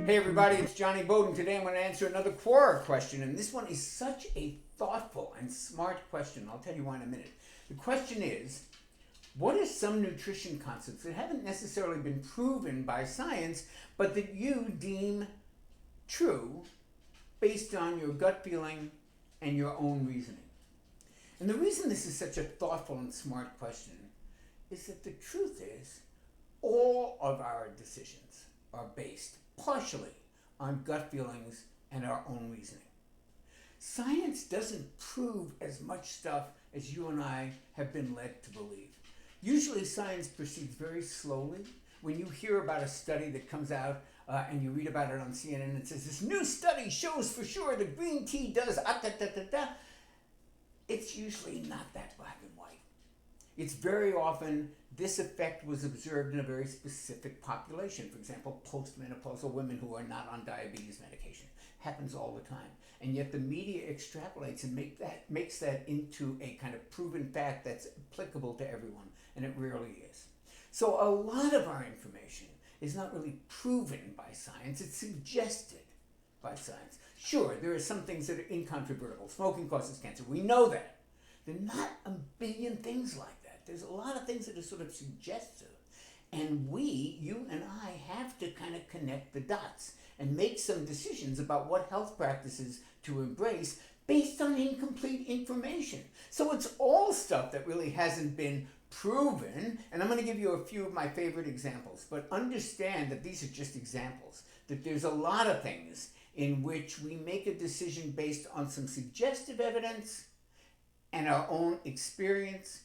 Hey everybody, it's Johnny Bowden. Today I'm going to answer another Quora question, and this one is such a thoughtful and smart question. I'll tell you why in a minute. The question is, what are some nutrition concepts that haven't necessarily been proven by science, but that you deem true based on your gut feeling and your own reasoning? And the reason this is such a thoughtful and smart question is that the truth is, all of our decisions are based partially on gut feelings and our own reasoning. Science doesn't prove as much stuff as you and I have been led to believe. Usually science proceeds very slowly. When you hear about a study that comes out and you read about it on CNN and it says, this new study shows for sure that green tea does it's usually not that black and white. It's very often this effect was observed in a very specific population. For example, postmenopausal women who are not on diabetes medication. Happens all the time. And yet the media extrapolates and makes that into a kind of proven fact that's applicable to everyone, and it rarely is. So a lot of our information is not really proven by science, it's suggested by science. Sure, there are some things that are incontrovertible. Smoking causes cancer, we know that. There are not a billion things like that. There's a lot of things that are sort of suggestive. And you and I, have to kind of connect the dots and make some decisions about what health practices to embrace based on incomplete information. So it's all stuff that really hasn't been proven. And I'm going to give you a few of my favorite examples. But understand that these are just examples. That there's a lot of things in which we make a decision based on some suggestive evidence and our own experience,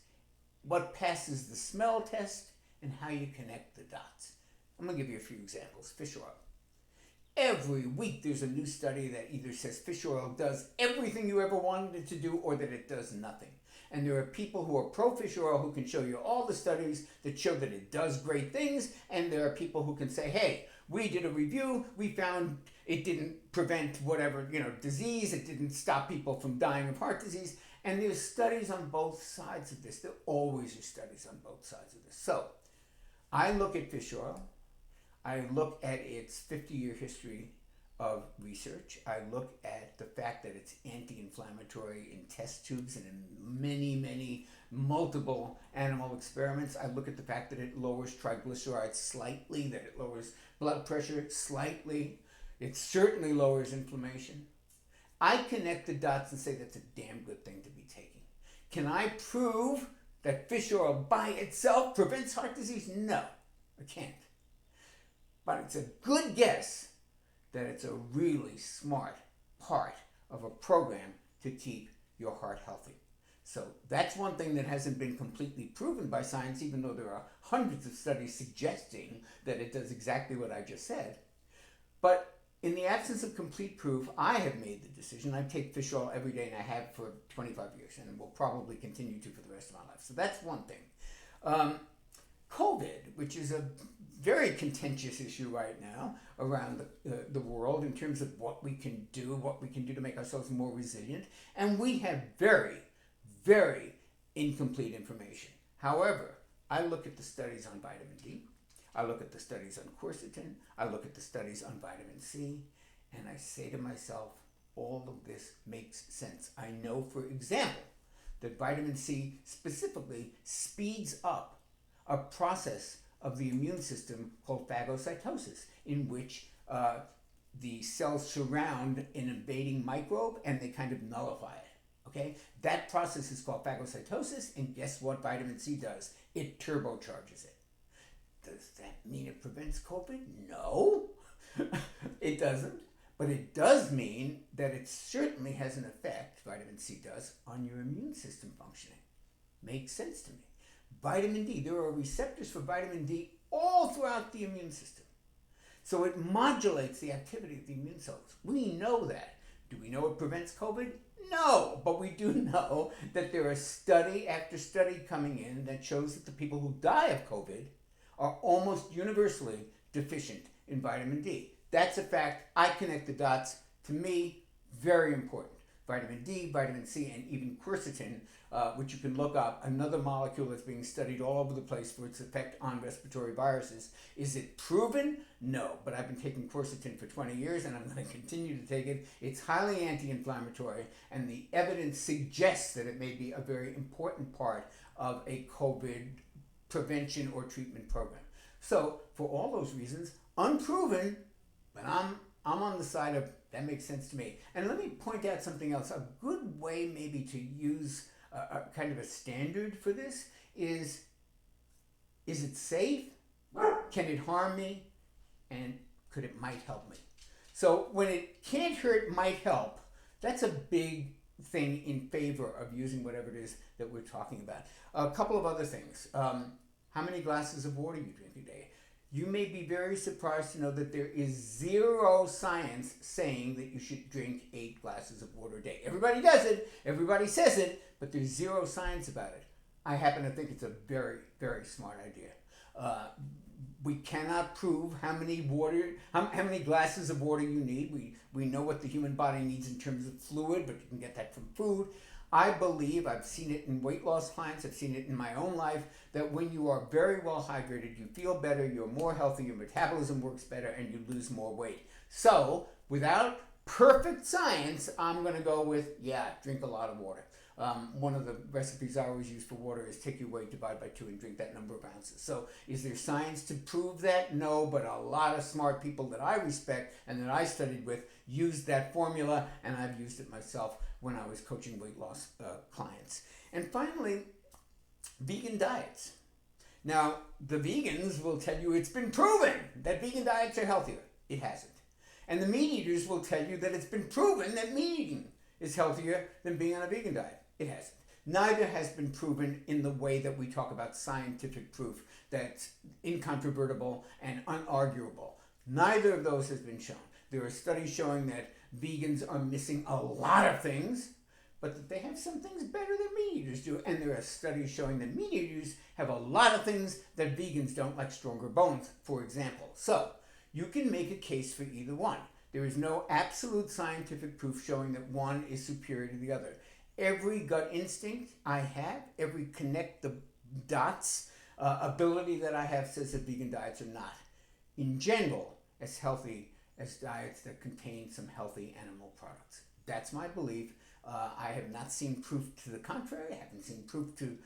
what passes the smell test, and how you connect the dots. I'm going to give you a few examples. Fish oil. Every week there's a new study that either says fish oil does everything you ever wanted it to do or that it does nothing. And there are people who are pro-fish oil who can show you all the studies that show that it does great things, and there are people who can say, hey, we did a review, we found it didn't prevent whatever, disease, it didn't stop people from dying of heart disease. And there's studies on both sides of this. There always are studies on both sides of this. So I look at fish oil. I look at its 50-year history of research. I look at the fact that it's anti-inflammatory in test tubes and in many, multiple animal experiments. I look at the fact that it lowers triglycerides slightly, that it lowers blood pressure slightly. It certainly lowers inflammation. I connect the dots and say that's a damn good thing to be taking. Can I prove that fish oil by itself prevents heart disease? No, I can't. But it's a good guess that it's a really smart part of a program to keep your heart healthy. So that's one thing that hasn't been completely proven by science, even though there are hundreds of studies suggesting that it does exactly what I just said. But in the absence of complete proof, I have made the decision. I take fish oil every day, and I have for 25 years, and will probably continue to for the rest of my life. So that's one thing. COVID, which is a very contentious issue right now around the world in terms of what we can do to make ourselves more resilient. And we have very, very incomplete information. However, I look at the studies on vitamin D. I look at the studies on quercetin, I look at the studies on vitamin C, and I say to myself, all of this makes sense. I know, for example, that vitamin C specifically speeds up a process of the immune system called phagocytosis, in which the cells surround an invading microbe and they kind of nullify it. Okay? That process is called phagocytosis, and guess what vitamin C does? It turbocharges it. Does that mean it prevents COVID? No, it doesn't. But it does mean that it certainly has an effect, vitamin C does, on your immune system functioning. Makes sense to me. Vitamin D, there are receptors for vitamin D all throughout the immune system. So it modulates the activity of the immune cells. We know that. Do we know it prevents COVID? No, but we do know that there is study after study coming in that shows that the people who die of COVID are almost universally deficient in vitamin D. That's a fact. I connect the dots. To me, very important. vitamin D, vitamin C, and even quercetin, which you can look up, another molecule that's being studied all over the place for its effect on respiratory viruses. Is it proven? No, but I've been taking quercetin for 20 years and I'm going to continue to take it. It's highly anti-inflammatory, and the evidence suggests that it may be a very important part of a COVID prevention or treatment program. So for all those reasons, unproven, but I'm on the side of that makes sense to me. And let me point out something else. A good way maybe to use a kind of a standard for this is it safe? Can it harm me? And could it might help me? So when it can't hurt, might help, that's a big thing in favor of using whatever it is that we're talking about. A couple of other things. How many glasses of water you drink a day? You may be very surprised to know that there is zero science saying that you should drink 8 glasses of water a day. Everybody does it, everybody says it, but there's zero science about it. I happen to think it's a very, very smart idea. We cannot prove how many glasses of water you need. We know what the human body needs in terms of fluid, but you can get that from food. I believe, I've seen it in weight loss clients, I've seen it in my own life, that when you are very well hydrated, you feel better, you're more healthy, your metabolism works better, and you lose more weight. So, without perfect science, I'm going to go with, drink a lot of water. One of the recipes I always use for water is take your weight, divide by 2, and drink that number of ounces. So is there science to prove that? No, but a lot of smart people that I respect and that I studied with used that formula, and I've used it myself when I was coaching weight loss clients. And finally, vegan diets. Now, the vegans will tell you it's been proven that vegan diets are healthier. It hasn't. And the meat eaters will tell you that it's been proven that meat eating is healthier than being on a vegan diet. It hasn't. Neither has been proven in the way that we talk about scientific proof that's incontrovertible and unarguable. Neither of those has been shown. There are studies showing that vegans are missing a lot of things, but that they have some things better than meat eaters do. And there are studies showing that meat eaters have a lot of things that vegans don't, like stronger bones, for example. So you can make a case for either one. There is no absolute scientific proof showing that one is superior to the other. Every gut instinct I have, every connect the dots ability that I have says that vegan diets are not, in general, as healthy as diets that contain some healthy animal products. That's my belief. I have not seen proof to the contrary. I haven't seen proof to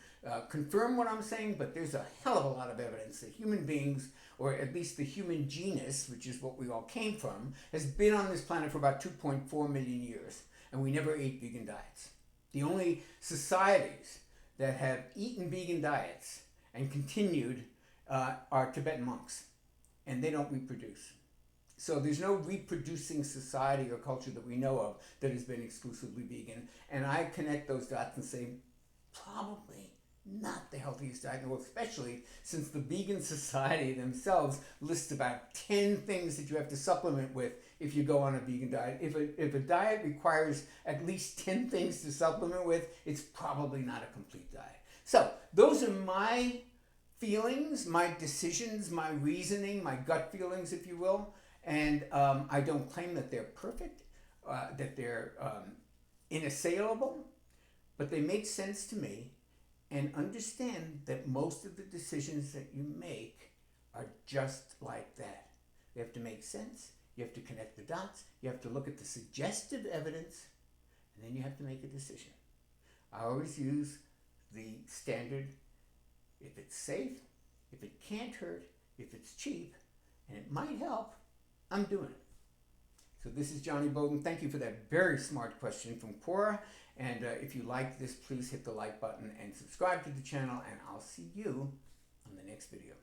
confirm what I'm saying, but there's a hell of a lot of evidence that human beings, or at least the human genus, which is what we all came from, has been on this planet for about 2.4 million years, and we never ate vegan diets. The only societies that have eaten vegan diets and continued are Tibetan monks, and they don't reproduce. So there's no reproducing society or culture that we know of that has been exclusively vegan. And I connect those dots and say, probably not the healthiest diet in the world, especially since the Vegan Society themselves lists about 10 things that you have to supplement with if you go on a vegan diet. If a diet requires at least 10 things to supplement with, it's probably not a complete diet. So those are my feelings, my decisions, my reasoning, my gut feelings, if you will. And I don't claim that they're perfect, that they're inassailable, but they make sense to me. And understand that most of the decisions that you make are just like that. They have to make sense, you have to connect the dots, you have to look at the suggestive evidence, and then you have to make a decision. I always use the standard: if it's safe, if it can't hurt, if it's cheap, and it might help, I'm doing it. So this is Johnny Bowden. Thank you for that very smart question from Quora. And if you like this, please hit the like button and subscribe to the channel, and I'll see you on the next video.